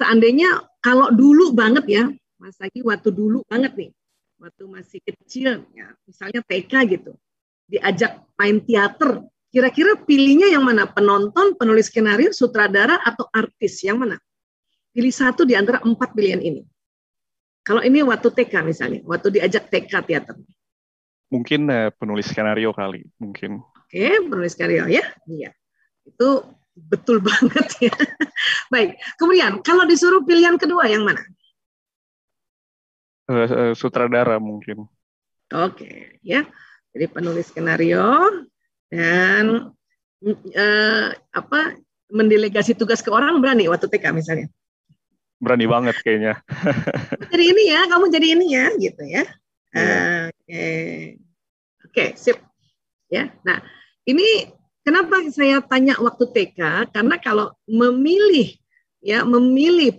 seandainya kalau dulu banget ya, Mas Agi, waktu dulu banget nih, waktu masih kecil, ya, misalnya TK gitu, diajak main teater, kira-kira pilihnya yang mana? Penonton, penulis skenario, sutradara, atau artis? Yang mana? Pilih satu di antara 4 pilihan ini. Kalau ini waktu TK misalnya, waktu diajak TK teater. Mungkin penulis skenario kali, mungkin. Oke, penulis skenario ya. Iya. Itu betul banget ya. Baik, kemudian kalau disuruh pilihan kedua yang mana? Sutradara mungkin. Oke, ya. Jadi penulis skenario dan mendelegasi tugas ke orang berani waktu TK misalnya. Berani banget kayaknya. Jadi ini ya, kamu jadi ini ya, gitu ya. Yeah. Oke, sip. Ya. Nah, ini kenapa saya tanya waktu TK? Karena kalau memilih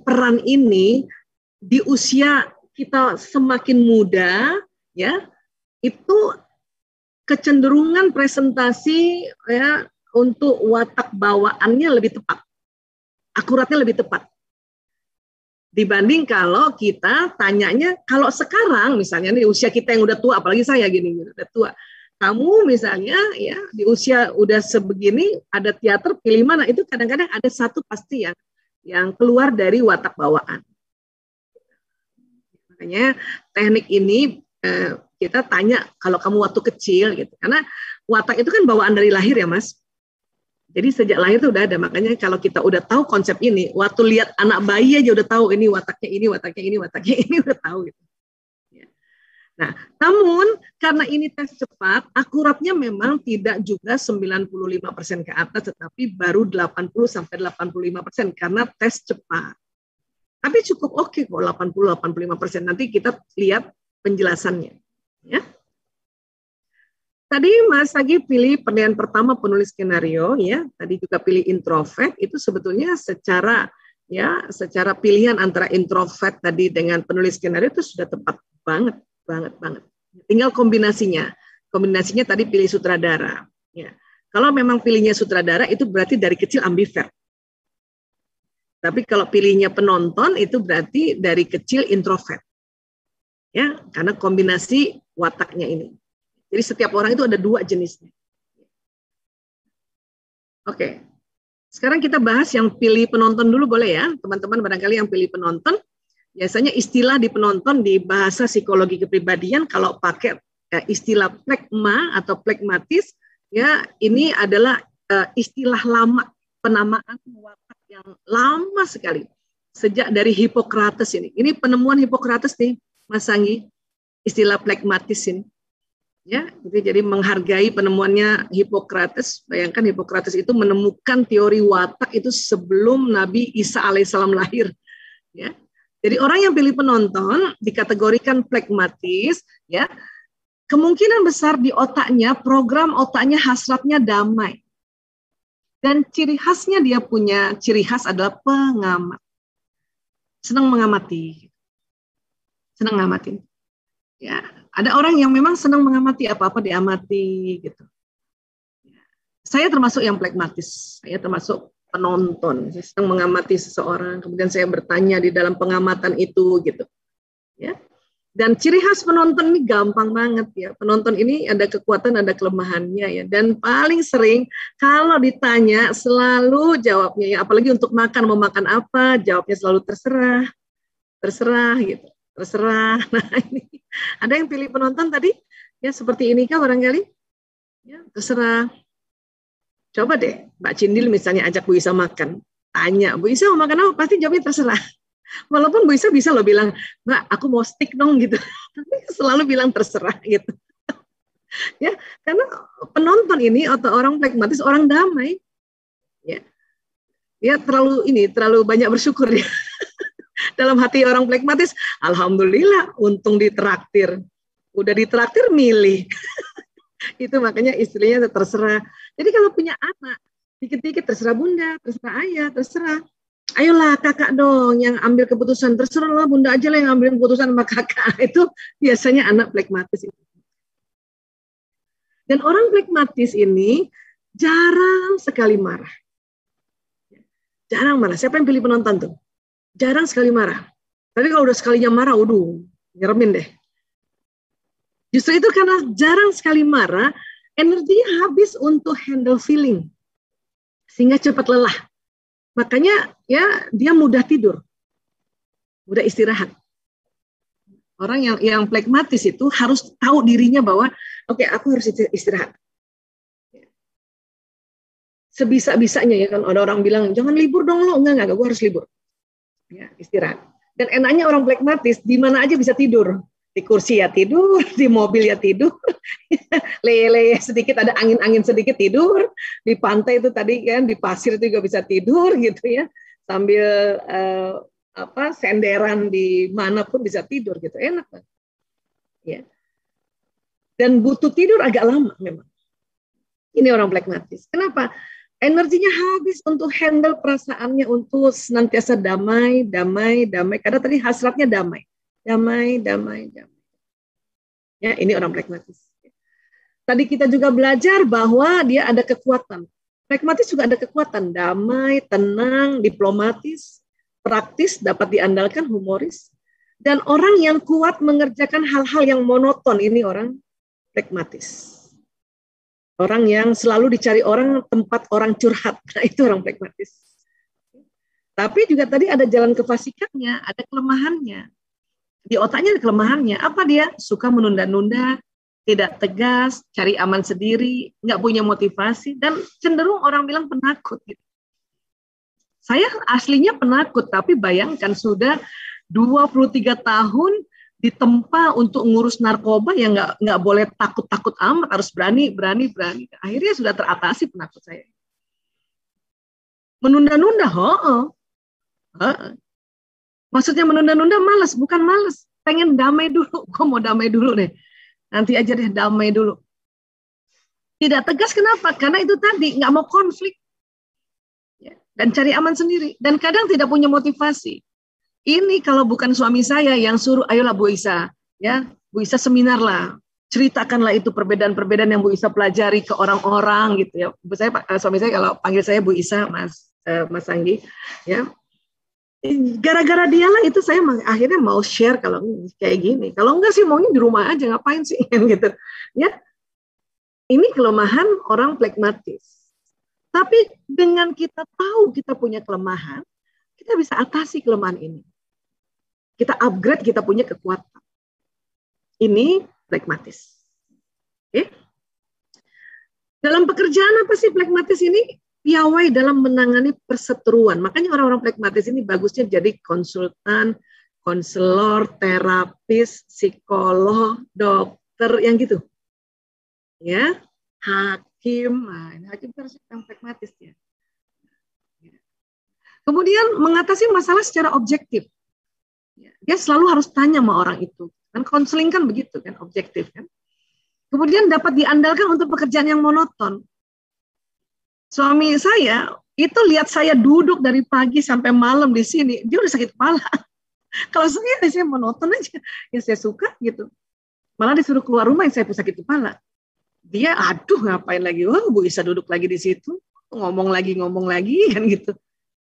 peran ini di usia kita semakin muda, ya, itu kecenderungan presentasi ya untuk watak bawaannya lebih tepat, akuratnya lebih tepat. Dibanding kalau kita tanyanya, kalau sekarang misalnya nih usia kita yang udah tua, apalagi saya gini udah tua, kamu misalnya ya di usia udah sebegini ada teater pilih mana, itu kadang-kadang ada satu pasti yang keluar dari watak bawaan. Makanya teknik ini kita tanya kalau kamu waktu kecil gitu, karena watak itu kan bawaan dari lahir ya Mas. Jadi sejak lahir itu udah ada, makanya kalau kita udah tahu konsep ini, waktu lihat anak bayi aja udah tahu ini wataknya ini, wataknya ini, wataknya ini udah tahu gitu. Nah, namun karena ini tes cepat, akuratnya memang tidak juga 95% ke atas, tetapi baru 80-85% karena tes cepat. Tapi cukup oke kok 80-85%. Nanti kita lihat penjelasannya. Ya. Tadi Mas Agi pilih pilihan pertama penulis skenario, ya. Tadi juga pilih introvert. Itu sebetulnya secara pilihan antara introvert tadi dengan penulis skenario itu sudah tepat banget. Tinggal kombinasinya. Kombinasinya tadi pilih sutradara. Ya. Kalau memang pilihnya sutradara itu berarti dari kecil ambivert. Tapi kalau pilihnya penonton itu berarti dari kecil introvert. Ya, karena kombinasi wataknya ini. Jadi setiap orang itu ada 2 jenisnya. Oke. Sekarang kita bahas yang pilih penonton dulu boleh ya, teman-teman barangkali yang pilih penonton. Biasanya istilah di penonton di bahasa psikologi kepribadian kalau pakai istilah plekma atau plekmatis, ya ini adalah istilah lama, penamaan watak yang lama sekali. Sejak dari Hippocrates ini. Ini penemuan Hippocrates nih, Mas Anggi, istilah plekmatis ini. Ya, jadi menghargai penemuannya Hippocrates. Bayangkan Hippocrates itu menemukan teori watak itu sebelum Nabi Isa alaihissalam lahir. Ya, jadi orang yang pilih penonton dikategorikan plekmatis. Ya, kemungkinan besar di otaknya program otaknya hasratnya damai. Dan ciri khasnya dia punya ciri khas adalah pengamat. Senang mengamati. Senang ngamatin. Ya, ada orang yang memang senang mengamati apa-apa diamati gitu. Saya termasuk yang plekmatis. Saya termasuk penonton. Saya senang mengamati seseorang, kemudian saya bertanya di dalam pengamatan itu gitu. Ya. Dan ciri khas penonton ini gampang banget ya. Penonton ini ada kekuatan, ada kelemahannya ya. Dan paling sering kalau ditanya selalu jawabnya ya, apalagi untuk makan, mau makan apa, jawabnya selalu terserah. Terserah gitu. Terserah. Nah, ini ada yang pilih penonton tadi ya seperti ini kah barangkali? Ya, terserah. Coba deh Mbak Cindil misalnya ajak Bu Isa makan. Tanya, Bu Isa mau makan apa? Pasti jawabnya terserah. Walaupun Bu Isa bisa loh bilang, Mbak aku mau steak dong gitu. Tapi selalu bilang terserah gitu. Ya, karena penonton ini atau orang plekmatis, orang damai. Ya. Dia terlalu banyak bersyukur ya. Dalam hati orang plekmatis, alhamdulillah untung ditraktir. Udah ditraktir milih. Itu makanya istilahnya terserah. Jadi kalau punya anak, dikit-dikit terserah bunda, terserah ayah, terserah. Ayolah kakak dong yang ambil keputusan, terserahlah bunda aja lah yang ambil keputusan sama kakak. Itu biasanya anak plekmatis. Dan orang plekmatis ini jarang sekali marah. Jarang marah. Siapa yang pilih penonton tuh? jarang sekali marah. Tapi kalau udah sekalinya marah, waduh, nyeremin deh. Justru itu karena jarang sekali marah, energinya habis untuk handle feeling. Sehingga cepat lelah. Makanya ya dia mudah tidur. Mudah istirahat. Orang yang plekmatis itu harus tahu dirinya bahwa oke, aku harus istirahat. Sebisa-bisanya ya kan ada orang bilang jangan libur dong lo, enggak, gue harus libur. Ya, istirahat. Dan enaknya orang plekmatis di mana aja bisa tidur. Di kursi ya tidur, di mobil ya tidur. Lele sedikit ada angin-angin sedikit tidur, di pantai itu tadi kan di pasir itu juga bisa tidur gitu ya. Sambil senderan di manapun bisa tidur gitu. Enak kan? Ya. Dan butuh tidur agak lama memang. Ini orang plekmatis. Kenapa? Energinya habis untuk handle perasaannya, untuk senantiasa damai. Karena tadi hasratnya damai. Ya, ini orang plekmatis. Tadi kita juga belajar bahwa dia ada kekuatan. Plekmatis juga ada kekuatan. Damai, tenang, diplomatis, praktis, dapat diandalkan, humoris. Dan orang yang kuat mengerjakan hal-hal yang monoton. Ini orang plekmatis. Orang yang selalu dicari orang, tempat orang curhat. Nah, itu orang plekmatis. Tapi juga tadi ada jalan kefasikannya, ada kelemahannya. Di otaknya ada kelemahannya. Apa dia? Suka menunda-nunda, tidak tegas, cari aman sendiri, nggak punya motivasi, dan cenderung orang bilang penakut. Gitu. Saya aslinya penakut, tapi bayangkan sudah 23 tahun ditempa untuk ngurus narkoba yang nggak boleh takut amat, harus berani. Akhirnya sudah teratasi penakut saya. Menunda-nunda, maksudnya menunda-nunda malas, bukan malas, pengen damai dulu. Gue mau damai dulu deh, nanti aja deh damai dulu. Tidak tegas kenapa? Karena itu tadi nggak mau konflik dan cari aman sendiri, dan kadang tidak punya motivasi. Ini kalau bukan suami saya yang suruh, ayolah Bu Isa, ya Bu Isa seminar lah, ceritakanlah itu perbedaan-perbedaan yang Bu Isa pelajari ke orang-orang gitu ya. Suami saya kalau panggil saya Bu Isa, Mas Anggi, ya. Gara-gara dialah itu saya akhirnya mau share kalau kayak gini. Kalau enggak sih maunya di rumah aja, ngapain sih gitu. Ya. Ini kelemahan orang plekmatis. Tapi dengan kita tahu kita punya kelemahan, kita bisa atasi kelemahan ini. Kita upgrade, kita punya kekuatan. Ini plekmatis. Oke? Dalam pekerjaan apa sih plekmatis ini? Piawai dalam menangani perseteruan. Makanya orang-orang plekmatis ini bagusnya jadi konsultan, konselor, terapis, psikolog, dokter, yang gitu. Ya, hakim. Nah, hakim harus yang plekmatis ya. Kemudian mengatasi masalah secara objektif. Dia selalu harus tanya sama orang itu. Kan konseling kan begitu kan, objektif kan. Kemudian dapat diandalkan untuk pekerjaan yang monoton. Suami saya itu lihat saya duduk dari pagi sampai malam di sini, dia udah sakit kepala. Kalau saya monoton aja, ya saya suka gitu. Malah disuruh keluar rumah yang saya sakit kepala. Dia aduh ngapain lagi, wah Bu Isa duduk lagi di situ, ngomong lagi kan gitu.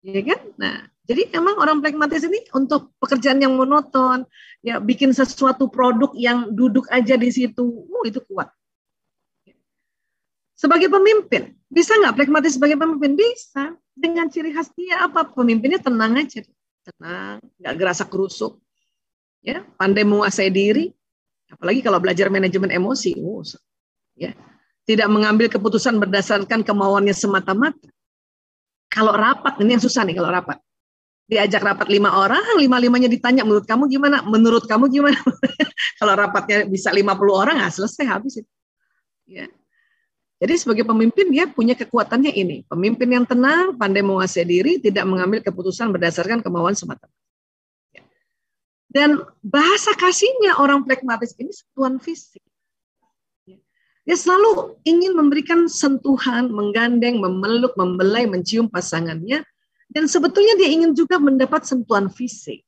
Ya kan? Nah, jadi emang orang plekmatis ini untuk pekerjaan yang monoton, ya bikin sesuatu produk yang duduk aja di situ, itu kuat. Sebagai pemimpin, bisa nggak plekmatis sebagai pemimpin? Bisa. Dengan ciri khas dia apa? Pemimpinnya tenang aja, tenang, nggak gerasa kerusuk, ya, pandai menguasai diri, apalagi kalau belajar manajemen emosi, ya, tidak mengambil keputusan berdasarkan kemauannya semata-mata. Kalau rapat, ini yang susah nih kalau rapat. Diajak rapat 5 orang, 5-5-nya ditanya, menurut kamu gimana? Menurut kamu gimana? Kalau rapatnya bisa 50 orang, selesai, habis itu. Ya. Jadi sebagai pemimpin dia punya kekuatannya ini. Pemimpin yang tenang, pandai menguasai diri, tidak mengambil keputusan berdasarkan kemauan semata-mata. Ya. Dan bahasa kasihnya orang plekmatis ini sentuhan fisik. Dia selalu ingin memberikan sentuhan, menggandeng, memeluk, membelai, mencium pasangannya. Dan sebetulnya dia ingin juga mendapat sentuhan fisik.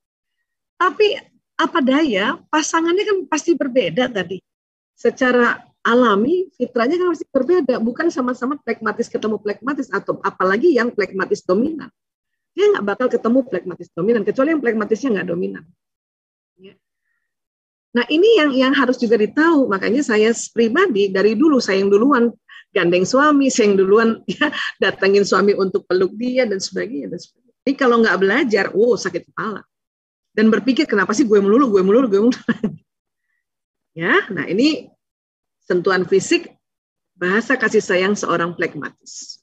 Tapi apa daya, pasangannya kan pasti berbeda tadi. Secara alami, fitrahnya kan pasti berbeda. Bukan sama-sama plekmatis ketemu plekmatis, atau apalagi yang plekmatis dominan. dia nggak bakal ketemu plekmatis dominan, kecuali yang plekmatisnya nggak dominan. Ya. Nah ini yang harus juga ditahu, makanya saya pribadi dari dulu saya yang duluan gandeng suami, saya yang duluan ya, datangin suami untuk peluk dia dan sebagainya. Jadi kalau nggak belajar, sakit kepala. Dan berpikir kenapa sih gue melulu. Ya, nah ini sentuhan fisik, bahasa kasih sayang seorang plekmatis.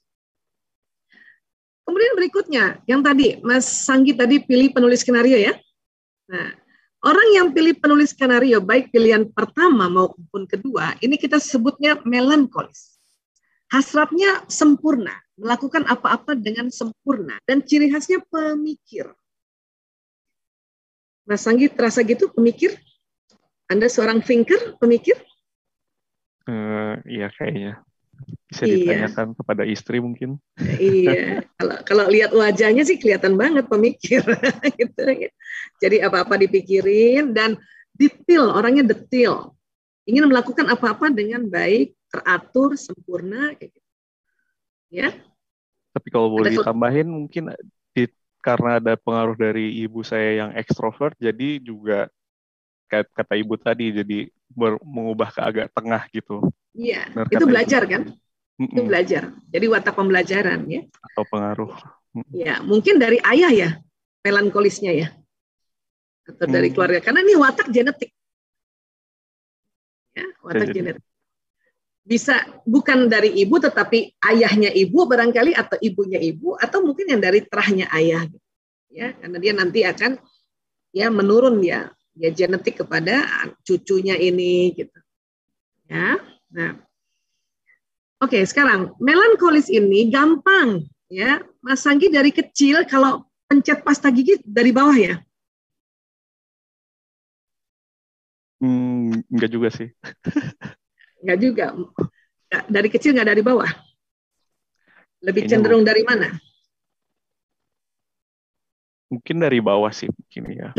Kemudian berikutnya, yang tadi Mas Sanggi tadi pilih penulis skenario ya. Nah, orang yang pilih penulis skenario, baik pilihan pertama maupun kedua, ini kita sebutnya melankolis. Hasratnya sempurna, melakukan apa-apa dengan sempurna, dan ciri khasnya pemikir. Mas Sanggi terasa gitu pemikir? Anda seorang thinker, pemikir? Iya kayaknya. Bisa ditanyakan kepada istri mungkin. Iya, kalau lihat wajahnya sih kelihatan banget pemikir. Gitu. Jadi apa-apa dipikirin dan detail, orangnya detail. Ingin melakukan apa-apa dengan baik, teratur, sempurna. Kayak gitu. Ya. Tapi kalau boleh ditambahin mungkin karena ada pengaruh dari ibu saya yang ekstrovert, jadi juga kata ibu tadi jadi mengubah ke agak tengah gitu. Iya, itu belajar ibu. Kan? Itu belajar. Jadi watak pembelajaran ya. Atau pengaruh. Ya, mungkin dari ayah ya, melankolisnya ya. Atau dari keluarga. Karena ini watak genetik. Ya, watak genetik. Bisa bukan dari ibu tetapi ayahnya ibu barangkali atau ibunya ibu atau mungkin yang dari terahnya ayah. Ya, karena dia nanti akan ya menurun ya genetik kepada cucunya ini gitu. Ya. Nah. Oke, sekarang melankolis ini gampang ya. Mas Sanggi dari kecil kalau pencet pasta gigi dari bawah ya? Enggak juga sih. Enggak juga. Dari kecil enggak dari bawah? Lebih cenderung dari mana? Mungkin dari bawah sih mungkin ya.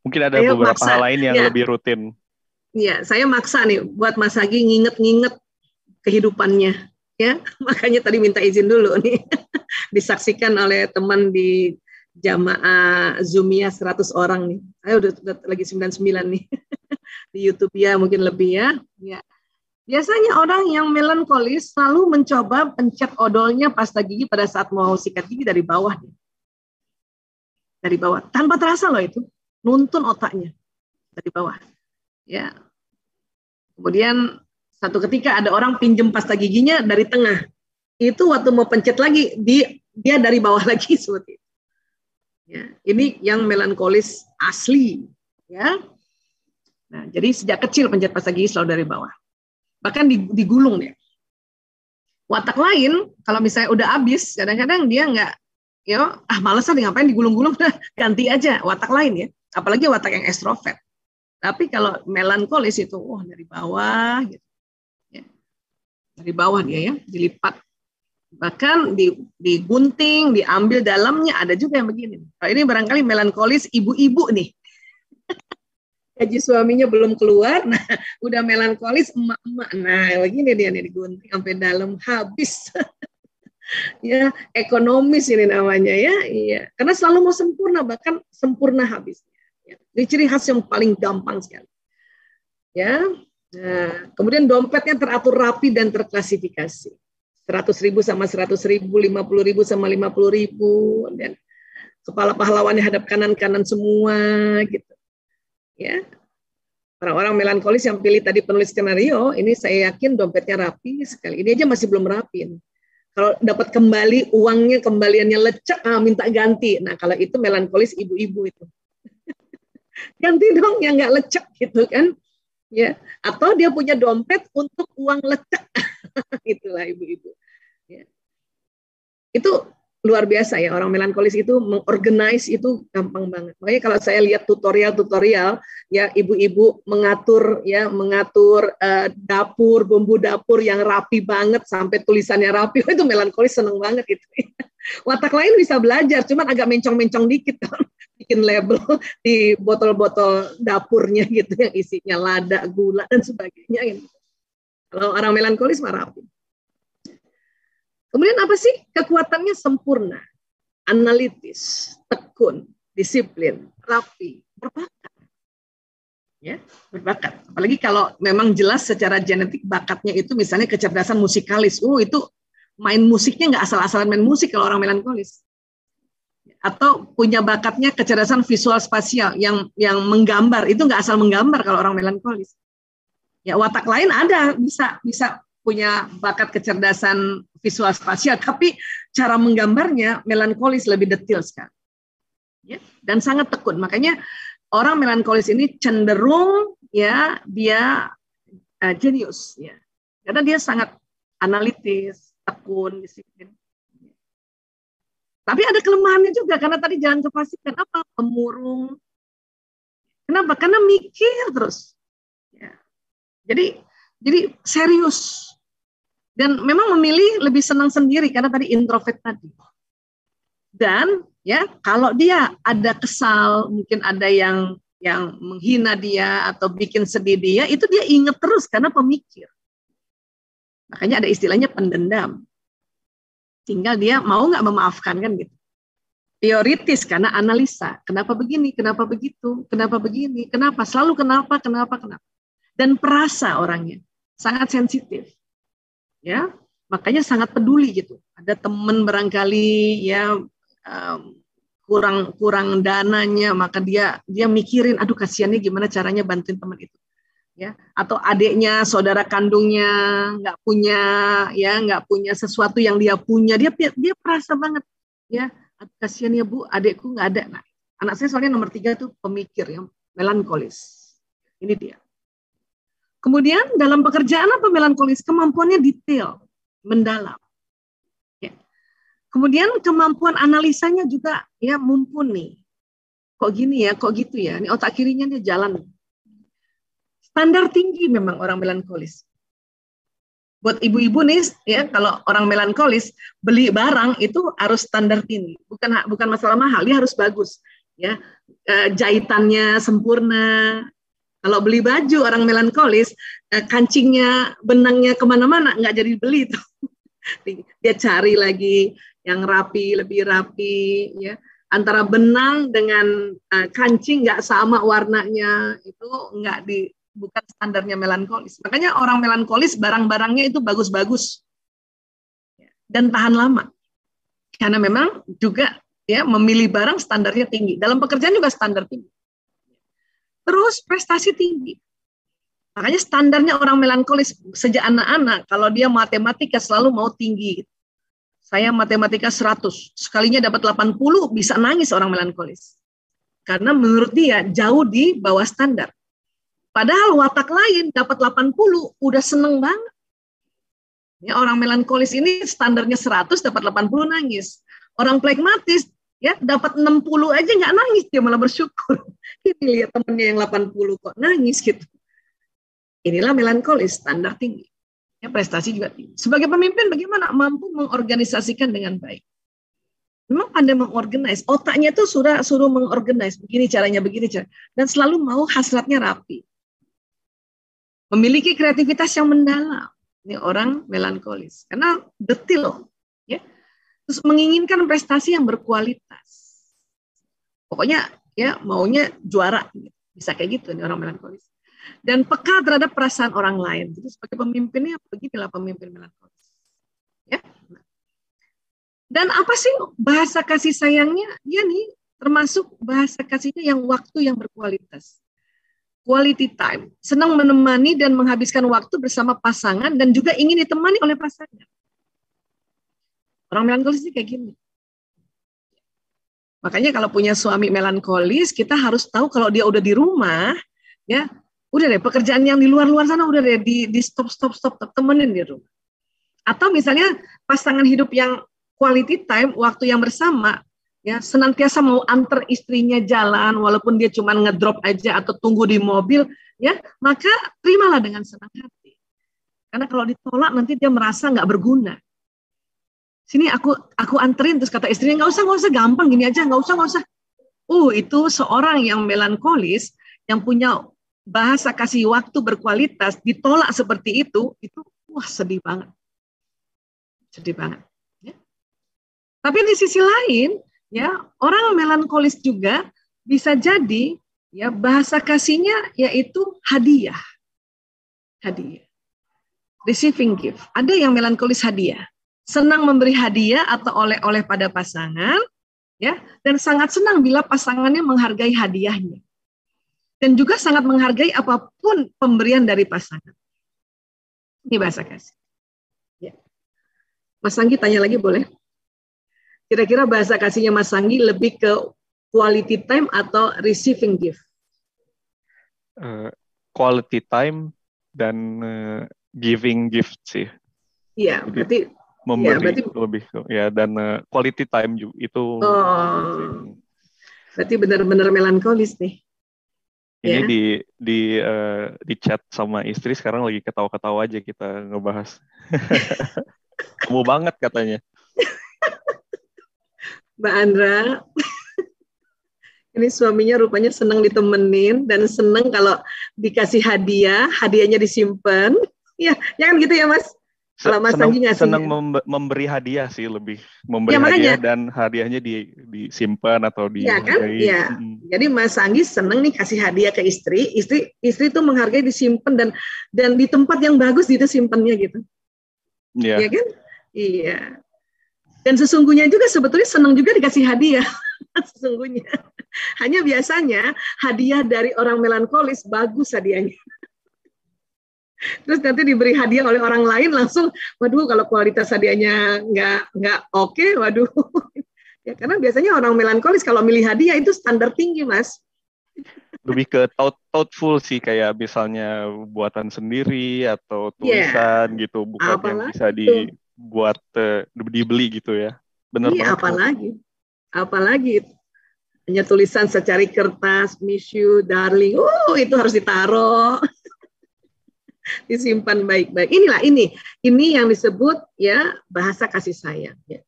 Mungkin ada beberapa hal lain yang lebih rutin. Iya, saya maksa nih buat Mas Sanggi nginget-nginget kehidupannya, ya. Makanya tadi minta izin dulu nih, disaksikan oleh teman di jamaah Zoomia 100 orang nih. Saya udah lagi 99 nih di YouTube ya, mungkin lebih ya. Ya. Biasanya orang yang melankolis selalu mencoba pencet odolnya pasta gigi pada saat mau sikat gigi dari bawah, dari bawah, tanpa terasa loh itu, nuntun otaknya dari bawah. Ya. Kemudian satu ketika ada orang pinjem pasta giginya dari tengah. Itu waktu mau pencet lagi dia dari bawah lagi seperti itu. Ya, ini yang melankolis asli, ya. Nah, jadi sejak kecil pencet pasta gigi selalu dari bawah. Bahkan digulung ya. Watak lain kalau misalnya udah habis, kadang-kadang dia nggak males nih ngapain digulung-gulung, ganti aja watak lain ya. Apalagi watak yang ekstrovert. Tapi kalau melankolis itu, dari bawah, gitu. Ya. Dari bawah dia ya, dilipat. Bahkan digunting, diambil dalamnya, ada juga yang begini. Kalau ini barangkali melankolis ibu-ibu nih. Gaji suaminya belum keluar, nah udah melankolis emak-emak. Nah begini dia nih, digunting sampai dalam, habis. Ya, ekonomis ini namanya ya. Iya. Karena selalu mau sempurna, bahkan sempurna habis. Ini ciri khas yang paling gampang sekali. Ya, nah, kemudian dompetnya teratur rapi dan terklasifikasi. 100.000 sama 100.000, 50.000 sama 50.000, dan kepala pahlawannya hadap kanan semua, gitu. Ya, orang-orang melankolis yang pilih tadi penulis skenario, ini saya yakin dompetnya rapi sekali. Ini aja masih belum rapin. Kalau dapat kembali uangnya, kembaliannya lecek, minta ganti. Nah, kalau itu melankolis ibu-ibu itu. Ganti dong yang nggak lecek gitu kan, ya. Atau dia punya dompet untuk uang lecek, itulah ibu-ibu. Ya. Itu luar biasa ya, orang melankolis itu mengorganize itu gampang banget. Makanya kalau saya lihat tutorial ya, ibu-ibu mengatur dapur, bumbu dapur yang rapi banget sampai tulisannya rapi, itu melankolis seneng banget gitu. Watak lain bisa belajar, cuman agak mencong-mencong dikit kan. Bikin label di botol-botol dapurnya gitu yang isinya lada, gula dan sebagainya gitu. Kalau orang melankolis mah rapi. Kemudian apa sih? Kekuatannya sempurna, analitis, tekun, disiplin, rapi, berbakat. Ya, berbakat. Apalagi kalau memang jelas secara genetik bakatnya itu misalnya kecerdasan musikalis. Itu main musiknya nggak asal-asalan main musik kalau orang melankolis. Atau punya bakatnya kecerdasan visual spasial yang menggambar, itu nggak asal menggambar kalau orang melankolis. Ya, watak lain ada, bisa punya bakat kecerdasan visual spasial, tapi cara menggambarnya melankolis lebih detail sekali. Ya, dan sangat tekun. Makanya orang melankolis ini cenderung ya dia jenius ya. Karena dia sangat analitis, tekun, disiplin. Tapi ada kelemahannya juga karena tadi jangan kepastikan apa pemurung. Kenapa? Karena mikir terus. Ya. Jadi serius. Dan memang memilih lebih senang sendiri karena tadi introvert tadi. Dan ya kalau dia ada kesal, mungkin ada yang menghina dia atau bikin sedih dia, itu dia ingat terus karena pemikir. Makanya ada istilahnya pendendam. Tinggal dia mau nggak memaafkan kan gitu. Teoritis karena analisa. Kenapa begini? Kenapa begitu? Kenapa begini? Kenapa? Selalu kenapa? Dan perasa orangnya sangat sensitif. Ya, makanya sangat peduli gitu. Ada teman barangkali ya kurang dananya, maka dia mikirin, aduh kasihannya gimana caranya bantuin teman itu. Ya, atau adiknya, saudara kandungnya nggak punya sesuatu yang dia punya, dia perasa banget. Ya, kasihan ya Bu, adikku nggak ada. Nah, anak saya soalnya nomor 3 tuh pemikir, yang melankolis. Ini dia. Kemudian dalam pekerjaan apa melankolis? Kemampuannya detail, mendalam. Ya. Kemudian kemampuan analisanya juga ya mumpuni. Kok gini ya, kok gitu ya. Ini otak kirinya dia jalan. Standar tinggi memang orang melankolis. Buat ibu-ibu nih, ya kalau orang melankolis beli barang itu harus standar tinggi. Bukan masalah mahal, dia harus bagus. Ya, jahitannya sempurna. Kalau beli baju orang melankolis, kancingnya, benangnya kemana-mana, nggak jadi beli tuh. Dia cari lagi yang rapi, lebih rapi. Ya. Antara benang dengan kancing nggak sama warnanya, itu bukan standarnya melankolis. Makanya orang melankolis barang-barangnya itu bagus-bagus dan tahan lama. Karena memang juga ya memilih barang standarnya tinggi. Dalam pekerjaan juga standar tinggi. Terus prestasi tinggi. Makanya standarnya orang melankolis sejak anak-anak, kalau dia matematika selalu mau tinggi. Saya matematika 100, sekalinya dapat 80 bisa nangis orang melankolis. Karena menurut dia jauh di bawah standar. Padahal watak lain dapat 80 udah seneng banget. Ya, orang melankolis ini standarnya 100 dapat 80 nangis. Orang plekmatis ya dapat 60 aja nggak nangis, dia malah bersyukur. Ini lihat temennya yang 80 kok nangis gitu. Inilah melankolis, standar tinggi. Ya, prestasi juga tinggi. Sebagai pemimpin bagaimana? Mampu mengorganisasikan dengan baik. Memang pandai mengorganize. Otaknya itu suruh mengorganize. Begini caranya. Dan selalu mau hasratnya rapi. Memiliki kreativitas yang mendalam. Ini orang melankolis. Karena detail. Ya. Terus menginginkan prestasi yang berkualitas. Pokoknya ya maunya juara. Bisa kayak gitu nih orang melankolis. Dan peka terhadap perasaan orang lain. Jadi sebagai pemimpinnya beginilah pemimpin melankolis. Ya. Dan apa sih bahasa kasih sayangnya? Ya nih termasuk bahasa kasihnya yang waktu yang berkualitas. Quality time. Senang menemani dan menghabiskan waktu bersama pasangan dan juga ingin ditemani oleh pasangan. Orang melankolis ini kayak gini. Makanya kalau punya suami melankolis, kita harus tahu kalau dia udah di rumah, ya udah deh pekerjaan yang di luar sana udah deh di stop temenin di rumah. Atau misalnya pasangan hidup yang quality time, waktu yang bersama, ya senantiasa mau antar istrinya jalan walaupun dia cuma ngedrop aja atau tunggu di mobil, ya maka terimalah dengan senang hati. Karena kalau ditolak nanti dia merasa nggak berguna. Sini aku anterin, terus kata istrinya nggak usah gampang gini aja, nggak usah. Itu seorang yang melankolis yang punya bahasa kasih waktu berkualitas ditolak seperti itu wah sedih banget. Tapi di sisi lain, ya orang melankolis juga bisa jadi ya bahasa kasihnya yaitu hadiah. Hadiah. Receiving gift. Ada yang melankolis hadiah. Senang memberi hadiah atau oleh-oleh pada pasangan, ya, dan sangat senang bila pasangannya menghargai hadiahnya. Dan juga sangat menghargai apapun pemberian dari pasangan. Ini bahasa kasih. Ya. Mas Anggi tanya lagi boleh? Kira-kira bahasa kasihnya Mas Anggi lebih ke quality time atau receiving gift? Quality time dan giving gift sih. Iya, berarti memberi lebih ya, dan quality time juga itu. Berarti benar-benar melankolis nih. Ini di chat sama istri sekarang lagi ketawa-ketawa aja kita ngebahas. Kamu banget katanya. Mbak Andra, ini suaminya rupanya senang ditemenin dan senang kalau dikasih hadiah, hadiahnya disimpan. Ya kan gitu ya Mas? Kalau Mas Anggi ngasih. Senang memberi hadiah sih, lebih memberi hadiah dan hadiahnya disimpan atau dihargai. Ya kan? Jadi Mas Anggi senang nih kasih hadiah ke istri itu menghargai, disimpan dan di tempat yang bagus gitu simpannya gitu. Iya kan? Iya. Dan sesungguhnya juga sebetulnya senang juga dikasih hadiah. Sesungguhnya. Hanya biasanya hadiah dari orang melankolis bagus hadiahnya. Terus nanti diberi hadiah oleh orang lain langsung, waduh kalau kualitas hadiahnya nggak oke, waduh. Ya karena biasanya orang melankolis kalau milih hadiah itu standar tinggi, Mas. Lebih ke thoughtful sih, kayak misalnya buatan sendiri atau tulisan gitu, bukan yang bisa dibuat dibeli gitu ya. Benar banget. Apalagi hanya tulisan secari kertas, miss you, darling, itu harus ditaruh. Disimpan baik-baik. Ini yang disebut ya bahasa kasih sayang. Ya.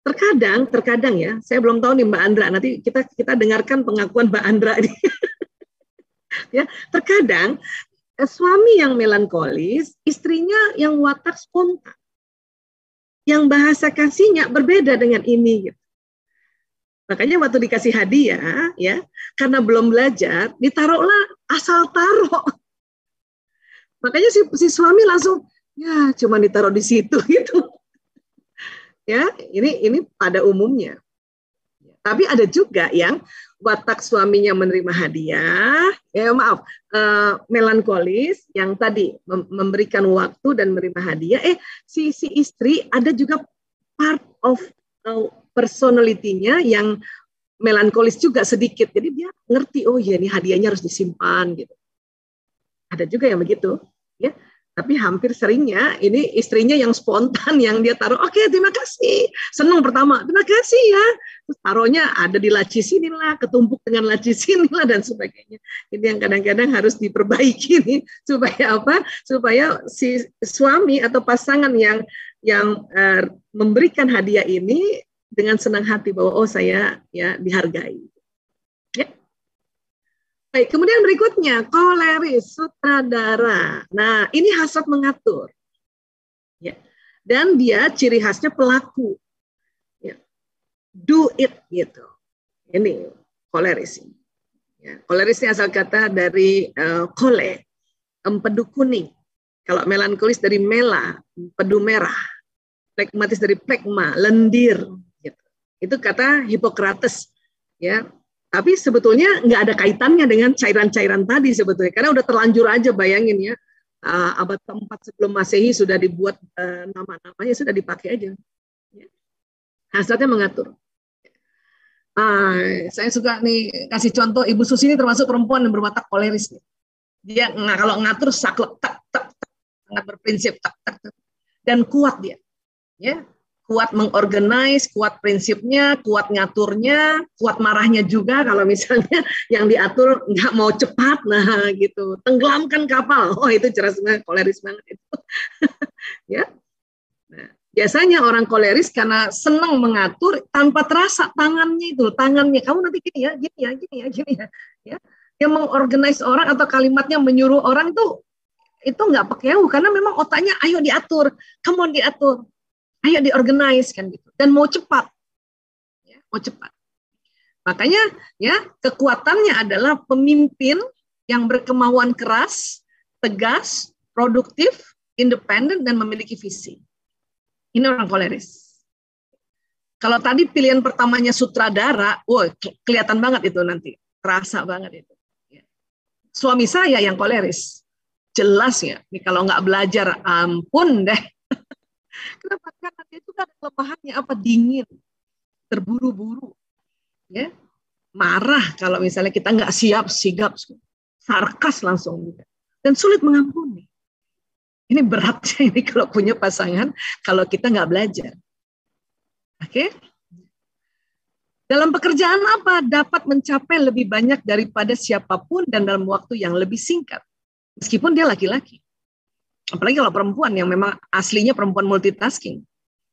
Terkadang ya, saya belum tahu nih Mbak Andra. Nanti kita dengarkan pengakuan Mbak Andra. Ya, terkadang suami yang melankolis, istrinya yang watak spontan, yang bahasa kasihnya berbeda dengan ini. Gitu. Makanya waktu dikasih hadiah, ya, karena belum belajar, ditaruhlah asal taruh. Makanya si suami langsung ya cuma ditaruh di situ gitu. Ya, ini pada umumnya. Tapi ada juga yang watak suaminya menerima hadiah, melankolis yang tadi memberikan waktu dan menerima hadiah. Si istri ada juga part of personality-nya yang melankolis juga sedikit. Jadi dia ngerti, oh ya ini hadiahnya harus disimpan gitu. Ada juga yang begitu, ya. Tapi hampir seringnya ini istrinya yang spontan, yang dia taruh, oke, terima kasih. Senang pertama, terima kasih ya. Terus taruhnya ada di laci sinilah, ketumpuk dengan laci sinilah, dan sebagainya. Ini yang kadang-kadang harus diperbaiki nih, supaya apa? Supaya si suami atau pasangan yang memberikan hadiah ini dengan senang hati bahwa oh saya ya dihargai. Ya. Baik, kemudian berikutnya, koleris, sutradara. Nah, ini hasrat mengatur. Ya. Dan dia ciri khasnya pelaku. Ya. Do it, gitu. Ini koleris. Ya. Koleris ini asal kata dari kole, empedu kuning. Kalau melankolis dari mela, empedu merah. Plekmatis dari plekma, lendir. Gitu. Itu kata Hippocrates. Ya. Tapi sebetulnya nggak ada kaitannya dengan cairan-cairan tadi sebetulnya, karena udah terlanjur aja, bayangin ya, abad ke-4 sebelum Masehi sudah dibuat nama-namanya, sudah dipakai aja. Hasratnya mengatur. Saya suka nih kasih contoh, Ibu Susi ini termasuk perempuan yang berwatak koleris. Dia kalau ngatur saklek, tak, sangat berprinsip, tak, dan kuat dia. Ya. Kuat mengorganize, kuat prinsipnya, kuat ngaturnya, kuat marahnya juga kalau misalnya yang diatur nggak mau cepat, nah gitu, tenggelamkan kapal, oh itu jelas banget, koleris banget itu. Ya, nah, biasanya orang koleris karena senang mengatur tanpa terasa tangannya, kamu nanti gini ya, ya, yang mengorganize orang atau kalimatnya menyuruh orang itu nggak pakai karena memang otaknya ayo diatur, kamu diatur. Ayo diorganize kan gitu, dan mau cepat mau cepat. Makanya ya kekuatannya adalah pemimpin yang berkemauan keras, tegas, produktif, independen, dan memiliki visi. Ini orang koleris. Kalau tadi pilihan pertamanya sutradara, kelihatan banget itu nanti, terasa banget itu. Suami saya yang koleris, jelas ya. Ini kalau nggak belajar, ampun deh. Kenapa? Karena dia itu kan kelemahannya apa? Dingin, terburu-buru, ya, marah kalau misalnya kita nggak siap, sigap, sarkas langsung, dan sulit mengampuni. Ini beratnya ini kalau punya pasangan, kalau kita nggak belajar. Oke? Dalam pekerjaan apa? Dapat mencapai lebih banyak daripada siapapun dan dalam waktu yang lebih singkat. Meskipun dia laki-laki. Apalagi kalau perempuan yang memang aslinya perempuan multitasking.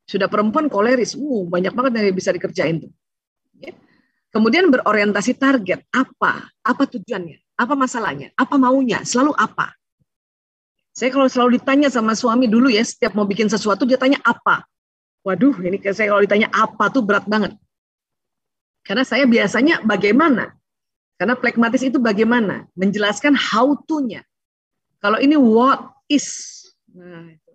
Sudah perempuan koleris, banyak banget yang bisa dikerjain tuh. Ya. Kemudian berorientasi target. Apa tujuannya? Apa masalahnya? Apa maunya? Selalu apa? Saya kalau selalu ditanya sama suami dulu ya, setiap mau bikin sesuatu dia tanya apa. Waduh, ini saya kalau ditanya apa tuh berat banget. Karena saya biasanya bagaimana. Karena pragmatis itu bagaimana. Menjelaskan how to-nya. Kalau ini what is. Nah, itu.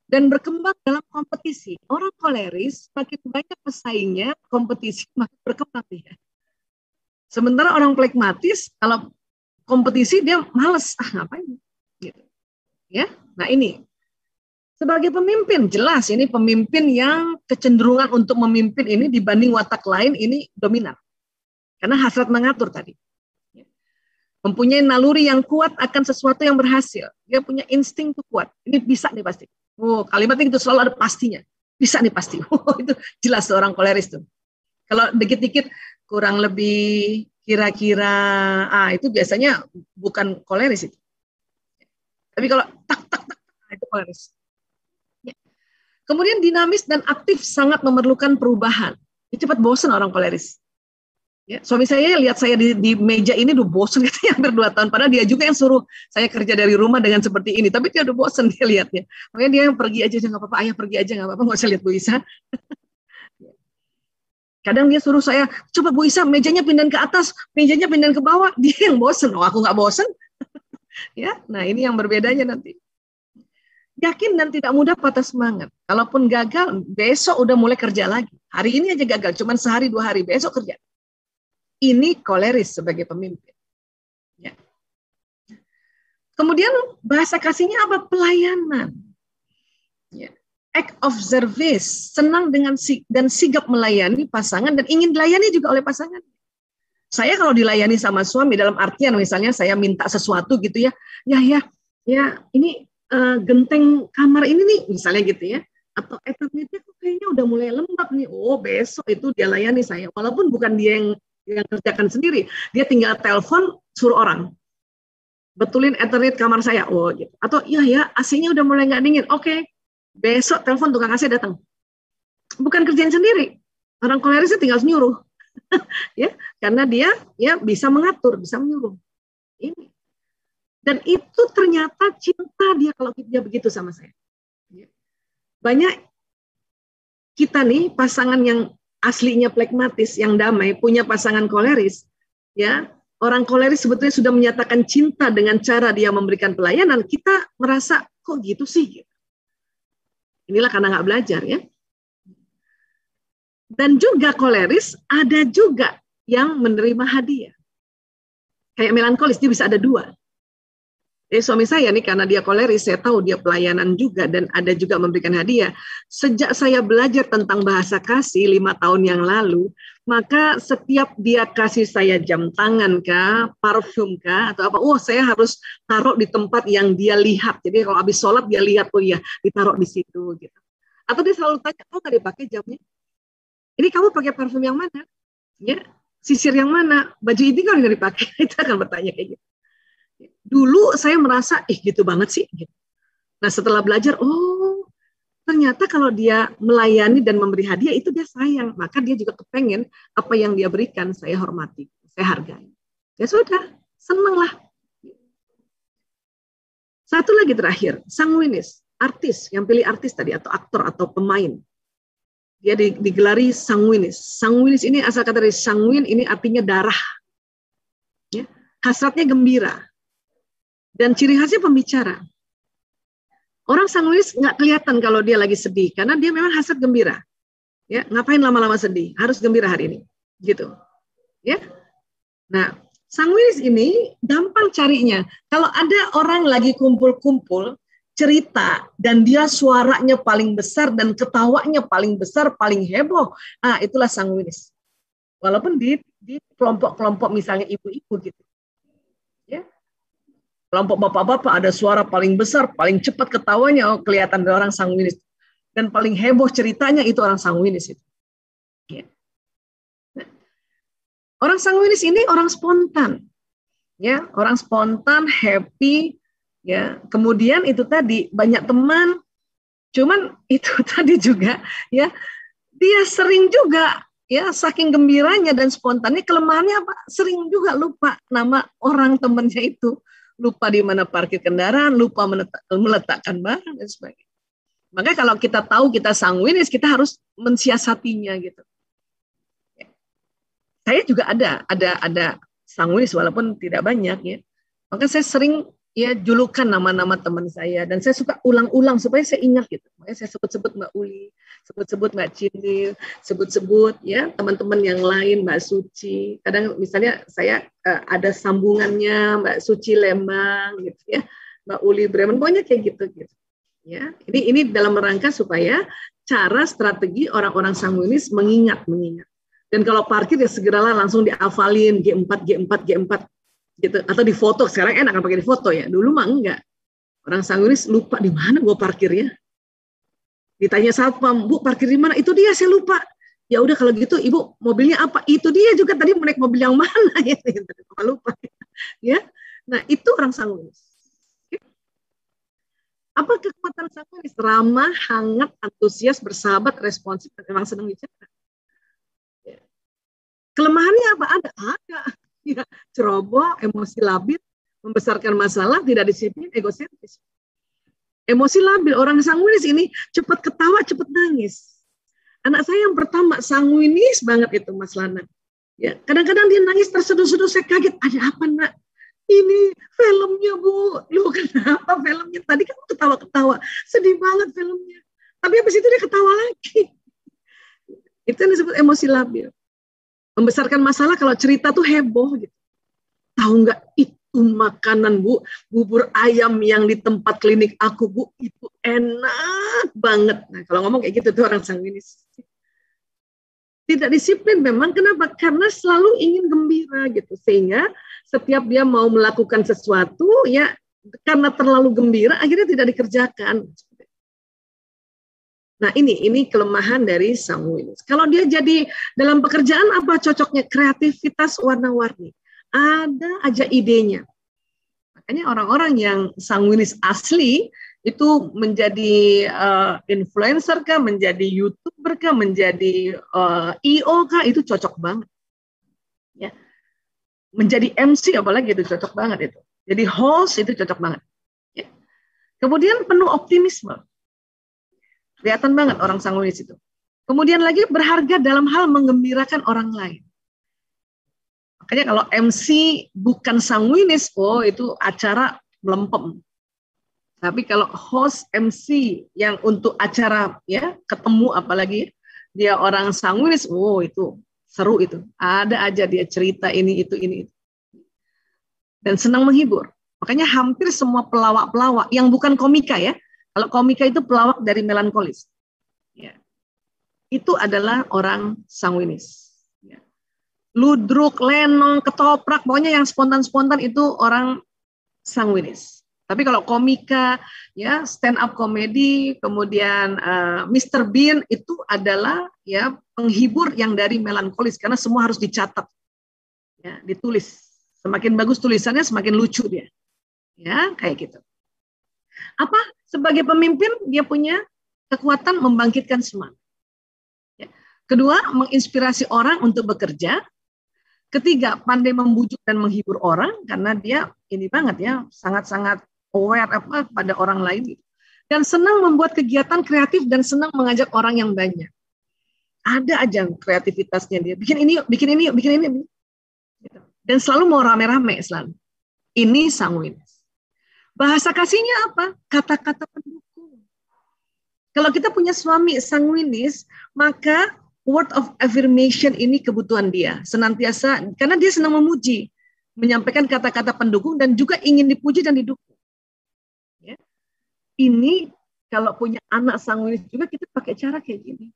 Dan berkembang dalam kompetisi. Orang koleris, makin banyak pesaingnya, kompetisi makin berkembang. Ya. Sementara orang pragmatis, kalau kompetisi dia males. Ngapain? Gitu. Ya, nah ini. Sebagai pemimpin, jelas ini pemimpin yang kecenderungan untuk memimpin ini dibanding watak lain ini dominan. Karena hasrat mengatur tadi. Mempunyai naluri yang kuat akan sesuatu yang berhasil. Dia punya insting itu kuat. Ini bisa nih pasti. Kalimatnya itu selalu ada pastinya. Bisa nih pasti. Itu jelas seorang koleris tuh. Kalau dikit-dikit kurang lebih kira-kira, itu biasanya bukan koleris itu. Tapi kalau tak, itu koleris. Kemudian dinamis dan aktif sangat memerlukan perubahan. Cepat bosan orang koleris. Ya, suami saya lihat saya di meja ini udah bosan katanya hampir 2 tahun. Padahal dia juga yang suruh saya kerja dari rumah dengan seperti ini. Tapi dia udah bosan dia lihatnya. Makanya dia yang pergi aja nggak apa-apa. Ayah pergi aja nggak apa-apa. Nggak usah lihat Bu Isa. Kadang dia suruh saya, coba Bu Isa mejanya pindahin ke atas, mejanya pindahin ke bawah. Dia yang bosan. Aku nggak bosan. Ya, nah ini yang berbedanya nanti. Yakin dan tidak mudah patah semangat. Kalaupun gagal, besok udah mulai kerja lagi. Hari ini aja gagal, cuman sehari 2 hari, besok kerja. Ini koleris sebagai pemimpin. Ya. Kemudian bahasa kasihnya apa? Pelayanan. Ya. Act of service, senang dengan dan sigap melayani pasangan dan ingin dilayani juga oleh pasangan. Saya kalau dilayani sama suami dalam artian misalnya saya minta sesuatu gitu ya, ini genteng kamar ini nih, misalnya gitu ya, atau Ethernetnya kok kayaknya udah mulai lembab nih, besok itu dia layani saya, walaupun bukan dia yang kerjakan sendiri, dia tinggal telepon suruh orang, betulin Ethernet kamar saya, gitu, atau ya AC-nya udah mulai nggak dingin, oke, besok telepon tukang AC datang, bukan kerjain sendiri, orang kolerisnya tinggal nyuruh, ya, karena dia ya bisa mengatur, bisa menyuruh, ini. Dan itu ternyata cinta dia kalau dia begitu sama saya. Banyak kita nih pasangan yang aslinya pragmatis, yang damai, punya pasangan koleris, ya orang koleris sebetulnya sudah menyatakan cinta dengan cara dia memberikan pelayanan. Kita merasa kok gitu sih? Inilah karena nggak belajar ya. Dan juga koleris ada juga yang menerima hadiah. Kayak melankolis dia bisa ada 2. Suami saya nih karena dia koleris, saya tahu dia pelayanan juga dan ada juga memberikan hadiah. Sejak saya belajar tentang bahasa kasih 5 tahun yang lalu, maka setiap dia kasih saya jam tangan kah, parfum kah, atau apa, saya harus taruh di tempat yang dia lihat. Jadi kalau habis sholat dia lihat, ditaruh di situ. Gitu. Atau dia selalu tanya, nggak dipakai jamnya? Ini kamu pakai parfum yang mana? Ya, sisir yang mana? Baju ini kan nggak dipakai. Itu akan bertanya kayak gitu. Dulu saya merasa, gitu banget sih. Gitu. Nah setelah belajar, ternyata kalau dia melayani dan memberi hadiah, itu dia sayang. Maka dia juga kepengen apa yang dia berikan, saya hormati, saya hargai. Ya sudah, senanglah. Satu lagi terakhir, sanguinis, artis, yang pilih artis tadi, atau aktor, atau pemain. Dia digelari sanguinis. Sanguinis ini asal kata dari sanguin, ini artinya darah. Ya. Hasratnya gembira. Dan ciri khasnya pembicara. Orang sanguinis nggak kelihatan kalau dia lagi sedih, karena dia memang hasrat gembira. Ya, ngapain lama-lama sedih? Harus gembira hari ini. Gitu. Ya. Nah, sanguinis ini gampang carinya. Kalau ada orang lagi kumpul-kumpul, cerita, dan dia suaranya paling besar dan ketawanya paling besar, paling heboh, itulah sanguinis. Walaupun di kelompok-kelompok misalnya ibu-ibu gitu. Ya. Kelompok bapak-bapak ada suara paling besar, paling cepat ketawanya, kelihatan orang sanguinis. Dan paling heboh ceritanya itu orang sanguinis itu. Ya. Nah, orang sanguinis ini orang spontan. Ya, orang spontan, happy, ya. Kemudian itu tadi banyak teman, cuman itu tadi juga ya, dia sering juga ya, saking gembiranya dan spontannya, kelemahannya apa? Sering juga lupa nama orang temannya itu, lupa di mana parkir kendaraan, lupa meletakkan barang dan sebagainya. Makanya kalau kita tahu kita sanguinis, kita harus mensiasatinya gitu. Saya juga ada sanguinis walaupun tidak banyak ya. Maka saya sering ya julukan nama-nama teman saya, dan saya suka ulang-ulang supaya saya ingat gitu. Makanya saya sebut-sebut Mbak Uli, sebut-sebut Mbak Cindil, sebut-sebut ya teman-teman yang lain, Mbak Suci. Kadang misalnya saya ada sambungannya Mbak Suci Lembang gitu ya, Mbak Uli Bremen, pokoknya kayak gitu. Ya, ini dalam rangka supaya cara strategi orang-orang sanguinis mengingat. Dan kalau parkir ya segeralah langsung dihafalin G4 gitu, atau di foto. Sekarang enak kan pakai di foto ya. Dulu mah enggak. Orang sanguinis lupa di mana gua parkirnya. Ditanya satpam, "Bu, parkir di mana?" "Itu dia, saya lupa." "Ya udah kalau gitu Ibu mobilnya apa?" "Itu dia juga, tadi mau naik mobil yang mana?" Ya, lupa. Ya. Nah, itu orang sanguinis. Apa kekuatan sanguinis? Ramah, hangat, antusias, bersahabat, responsif, dan memang senang bicara. Ya. Kelemahannya apa? Ada. Ya, ceroboh, emosi labil, membesarkan masalah, tidak disiplin, egosentris. Emosi labil, orang sanguinis ini cepat ketawa, cepat nangis. Anak saya yang pertama sanguinis banget itu, Mas Lana. Ya, kadang-kadang dia nangis terseduh-seduh, saya kaget, ada apa nak? Ini filmnya Bu, lu kenapa filmnya? Tadi kan ketawa-ketawa, sedih banget filmnya. Tapi habis itu dia ketawa lagi. Itu yang disebut emosi labil. Membesarkan masalah, kalau cerita tuh heboh gitu. Tahu nggak itu makanan Bu, bubur ayam yang di tempat klinik aku Bu, itu enak banget. Nah, kalau ngomong kayak gitu tuh orang sanguinis. Tidak disiplin memang, kenapa? Karena selalu ingin gembira gitu, sehingga setiap dia mau melakukan sesuatu ya karena terlalu gembira akhirnya tidak dikerjakan. Nah, ini kelemahan dari sanguinis. Kalau dia jadi dalam pekerjaan apa cocoknya? Kreativitas warna-warni. Ada aja idenya. Makanya orang-orang yang sanguinis asli itu menjadi influencer kah, menjadi YouTuber kah, menjadi IO kah, itu cocok banget. Ya. Menjadi MC apalagi itu cocok banget itu. Jadi host itu cocok banget. Ya. Kemudian penuh optimisme. Kelihatan banget orang sanguinis itu. Kemudian lagi berharga dalam hal menggembirakan orang lain. Makanya kalau MC bukan sanguinis, itu acara melempem. Tapi kalau host MC yang untuk acara ya ketemu apalagi dia orang sanguinis, itu seru itu. Ada aja dia cerita ini itu. Dan senang menghibur. Makanya hampir semua pelawak-pelawak yang bukan komika ya. Kalau komika itu pelawak dari melankolis. Ya. Itu adalah orang sanguinis. Ya. Ludruk, lenong, ketoprak, pokoknya yang spontan-spontan itu orang sanguinis. Tapi kalau komika, ya stand up comedy, kemudian Mr. Bean itu adalah ya penghibur yang dari melankolis karena semua harus dicatat, ya ditulis. Semakin bagus tulisannya, semakin lucu dia, ya kayak gitu. Apa? Sebagai pemimpin dia punya kekuatan membangkitkan semangat. Ya. Kedua, menginspirasi orang untuk bekerja. Ketiga, pandai membujuk dan menghibur orang karena dia ini banget ya, sangat-sangat aware pada orang lain. Dan senang membuat kegiatan kreatif dan senang mengajak orang yang banyak. Ada aja kreativitasnya dia. Bikin ini yuk, bikin ini yuk, bikin ini. Gitu. Dan selalu mau rame-rame selalu. Ini sanguinis. Bahasa kasihnya apa? Kata-kata pendukung. Kalau kita punya suami sanguinis, maka word of affirmation ini kebutuhan dia. Senantiasa, karena dia senang memuji. Menyampaikan kata-kata pendukung dan juga ingin dipuji dan didukung. Ya. Ini kalau punya anak sanguinis juga kita pakai cara kayak gini.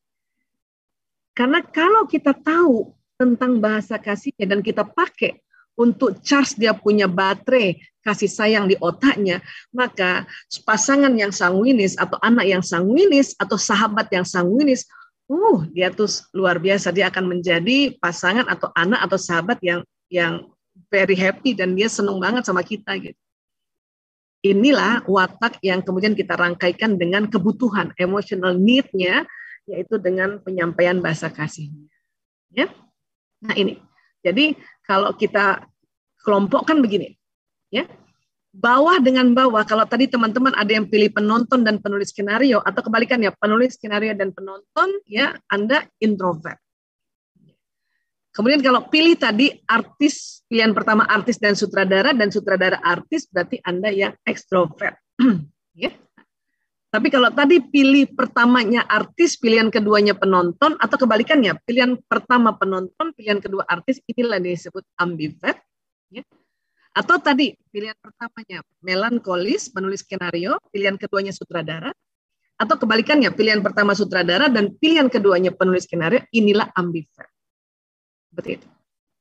Karena kalau kita tahu tentang bahasa kasihnya dan kita pakai untuk charge dia punya baterai kasih sayang di otaknya, maka pasangan yang sanguinis atau anak yang sanguinis atau sahabat yang sanguinis, dia tuh luar biasa, dia akan menjadi pasangan atau anak atau sahabat yang very happy dan dia senang banget sama kita gitu. Inilah watak yang kemudian kita rangkaikan dengan kebutuhan emotional need-nya, yaitu dengan penyampaian bahasa kasihnya. Ya. Nah ini, jadi kalau kita kelompokkan begini, ya, bawah dengan bawah. Kalau tadi teman-teman ada yang pilih penonton dan penulis skenario, atau kebalikannya penulis skenario dan penonton, ya Anda introvert. Kemudian kalau pilih tadi artis, pilihan pertama artis dan sutradara artis, berarti Anda yang ekstrovert. Ya. Tapi kalau tadi pilih pertamanya artis, pilihan keduanya penonton, atau kebalikannya, pilihan pertama penonton, pilihan kedua artis, inilah yang disebut ambivert. Ya. Atau tadi pilihan pertamanya melankolis, penulis skenario, pilihan keduanya sutradara, atau kebalikannya, pilihan pertama sutradara dan pilihan keduanya penulis skenario, inilah ambivert. Seperti itu.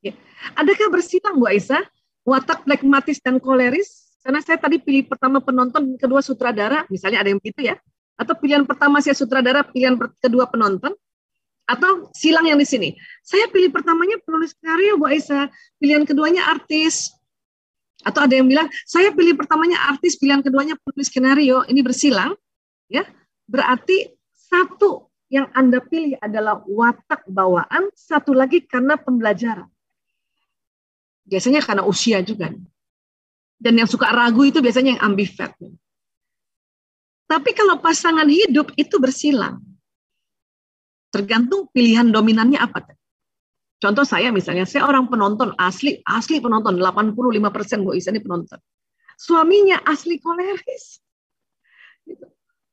Ya. Adakah bersilang Bu Aisyah, watak plekmatis dan koleris? Karena saya tadi pilih pertama penonton, kedua sutradara, misalnya ada yang begitu ya. Atau pilihan pertama saya sutradara, pilihan kedua penonton. Atau silang yang di sini. Saya pilih pertamanya penulis skenario, Bu Aisyah. Pilihan keduanya artis. Atau ada yang bilang, saya pilih pertamanya artis, pilihan keduanya penulis skenario. Ini bersilang. Ya. Berarti satu yang Anda pilih adalah watak bawaan, satu lagi karena pembelajaran. Biasanya karena usia juga. Dan yang suka ragu itu biasanya yang ambivert. Tapi kalau pasangan hidup itu bersilang. Tergantung pilihan dominannya apa. Contoh saya misalnya, saya orang penonton, asli penonton, 85% Bu Isa ini penonton. Suaminya asli koleris.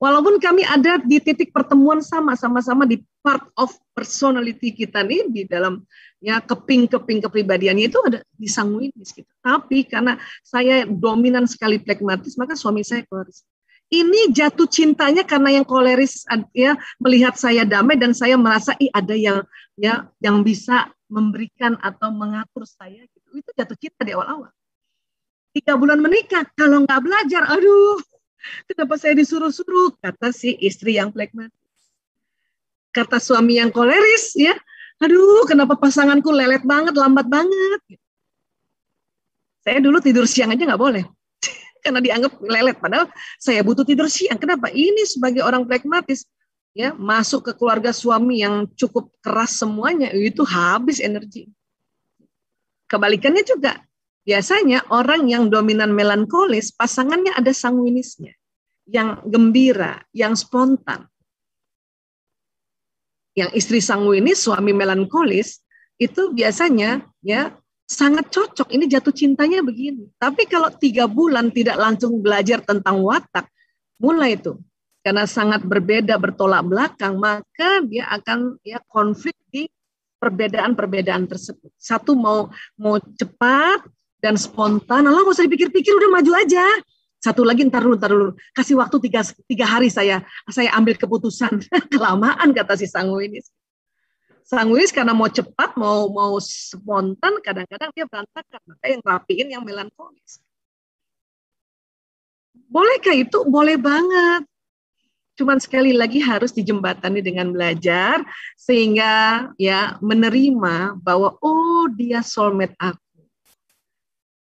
Walaupun kami ada di titik pertemuan sama-sama di part of personality kita nih, di dalam ya keping-keping kepribadiannya itu ada di sanguinis gitu. Tapi karena saya dominan sekali plekmatis, maka suami saya koleris. Ini jatuh cintanya karena yang koleris ya melihat saya damai dan saya merasa ada yang bisa memberikan atau mengatur saya gitu. Itu jatuh cinta di awal-awal. 3 bulan menikah, kalau nggak belajar, aduh, kenapa saya disuruh-suruh? Kata si istri yang plekmatis. Kata suami yang koleris, ya, aduh, kenapa pasanganku lelet banget, lambat banget. Saya dulu tidur siang aja nggak boleh. Karena dianggap lelet, padahal saya butuh tidur siang. Kenapa? Ini sebagai orang pragmatis, ya, masuk ke keluarga suami yang cukup keras semuanya, itu habis energi. Kebalikannya juga, biasanya orang yang dominan melankolis, pasangannya ada sanguinisnya, yang gembira, yang spontan. Yang istri sanguinis, suami melankolis, itu biasanya ya sangat cocok, ini jatuh cintanya begini. Tapi kalau 3 bulan tidak langsung belajar tentang watak, mulai itu. Karena sangat berbeda, bertolak belakang, maka dia akan ya konflik di perbedaan-perbedaan tersebut. Satu mau cepat dan spontan, nggak usah dipikir-pikir, udah maju aja. Satu lagi, ntar dulu. Kasih waktu 3 hari saya ambil keputusan. Kelamaan, kata si sanguinis. Sanguinis karena mau cepat, mau spontan, kadang-kadang dia berantakan. Maka yang rapiin yang melankolis. Bolehkah itu? Boleh banget. Cuman sekali lagi harus dijembatani dengan belajar, sehingga ya menerima bahwa dia soulmate aku.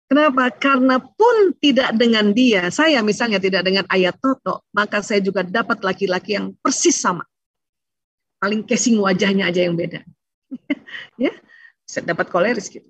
Kenapa? Karena pun tidak dengan dia, saya misalnya tidak dengan Ayah Toto, maka saya juga dapat laki-laki yang persis sama. Paling casing wajahnya aja yang beda. Ya, saya dapat koleris gitu.